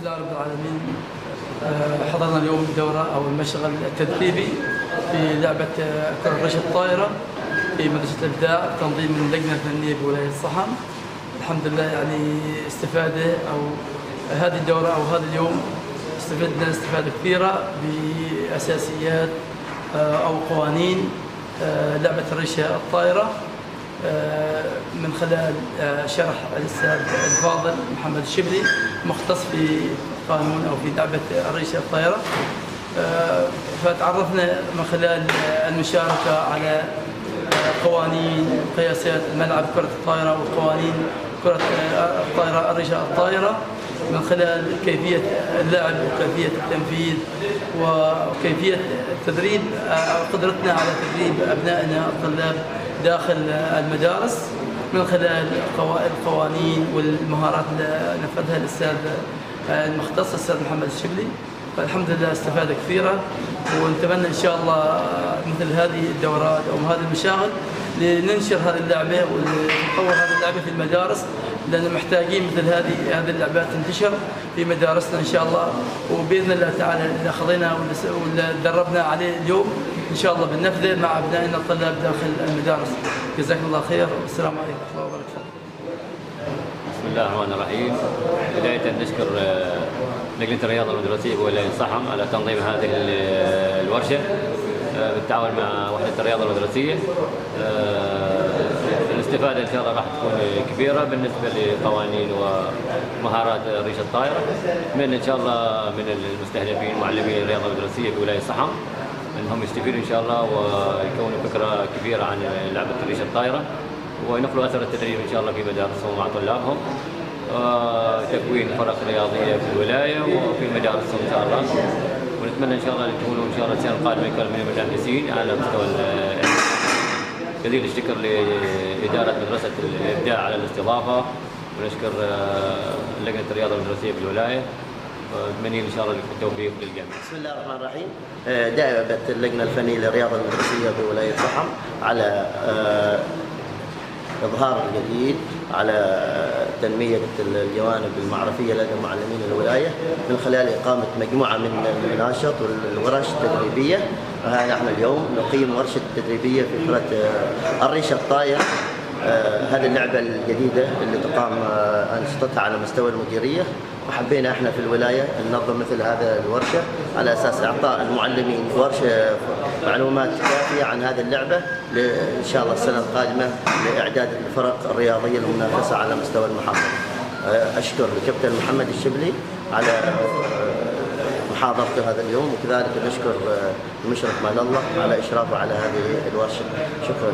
لله رب العالمين. حضرنا اليوم دورة أو المشغل التدريبي في لعبة الريشة الطائرة في مدرسة الإبداع تنظيم من اللجنة الفنية بولاية الصحن. الحمد لله يعني استفادة أو هذه الدورة أو هذا اليوم استفدنا استفادة كثيرة بأساسيات أو قوانين لعبة الريشة الطائرة من خلال شرح الأستاذ الفاضل محمد الشبلي مختص في قانون أو في لعبة الريشة الطائرة. فتعرفنا من خلال المشاركة على قوانين قياسات الملعب كرة الطائرة وقوانين كرة الطائرة الريشة الطائرة من خلال كيفية اللعب وكيفية التنفيذ وكيفية التدريب قدرتنا على تدريب أبنائنا الطلاب داخل المدارس من خلال القوانين والمهارات اللي نفذها الأستاذ المختص الأستاذ محمد الشبلي. فالحمد لله استفادة كثيرة ونتمنى إن شاء الله مثل هذه الدورات أو هذه المشاغل لننشر هذه اللعبة ونطور هذه اللعبة في المدارس، لأن محتاجين مثل هذه اللعبات تنتشر في مدارسنا إن شاء الله. وبإذن الله تعالى اللي أخذنا واللي دربنا عليه اليوم إن شاء الله بننفذه مع أبنائنا الطلاب داخل المدارس. جزاكم الله خير والسلام عليكم ورحمة الله وبركاته. بسم الله الرحمن الرحيم. بداية نشكر لجنة الرياضة المدرسية بولاية الصحن على تنظيم هذه الورشة بالتعاون مع وحدة الرياضة المدرسية. الاستفادة إن شاء الله راح تكون كبيرة بالنسبة لقوانين ومهارات ريشة الطائرة من إن شاء الله من المستهدفين معلمي الرياضة المدرسية بولاية الصحن أنهم يستفيدوا إن شاء الله ويكونوا فكرة كبيرة عن لعبة ريشة الطائرة وينقلوا أثر التدريب إن شاء الله في مدارسهم مع طلابهم وتكوين فرق رياضية في الولاية وفي مدارسهم إن شاء الله. ونتمنى إن شاء الله يكونوا إن شاء الله السنة القادمة يكونوا من المتنافسين على مستوى جزيل الشكر لإدارة مدرسة الإبداع على الاستضافة، ونشكر لجنة الرياضة المدرسية في الولاية ونتمنى إن شاء الله التوفيق للجميع. بسم الله الرحمن الرحيم. دأبت اللجنة الفنية للرياضة المدرسية في ولاية الصحن على إظهار الجديد على تنمية الجوانب المعرفية لدى معلمين الولاية من خلال إقامة مجموعة من المناشط والورش التدريبية. نحن اليوم نقيم ورشة تدريبية في كرة الريشة الطائرة. هذه اللعبة الجديدة اللي تقام أنشطتها على مستوى المديرية، وحبينا احنا في الولاية ننظم مثل هذا الورشة على أساس إعطاء المعلمين ورشة معلومات كافية عن هذه اللعبة إن شاء الله السنة القادمة لإعداد الفرق الرياضية المنافسة على مستوى المحافظة. أشكر الكابتن محمد الشبلي على محاضرته هذا اليوم، وكذلك نشكر المشرف الله على إشرافه على هذه الورشة. شكرا.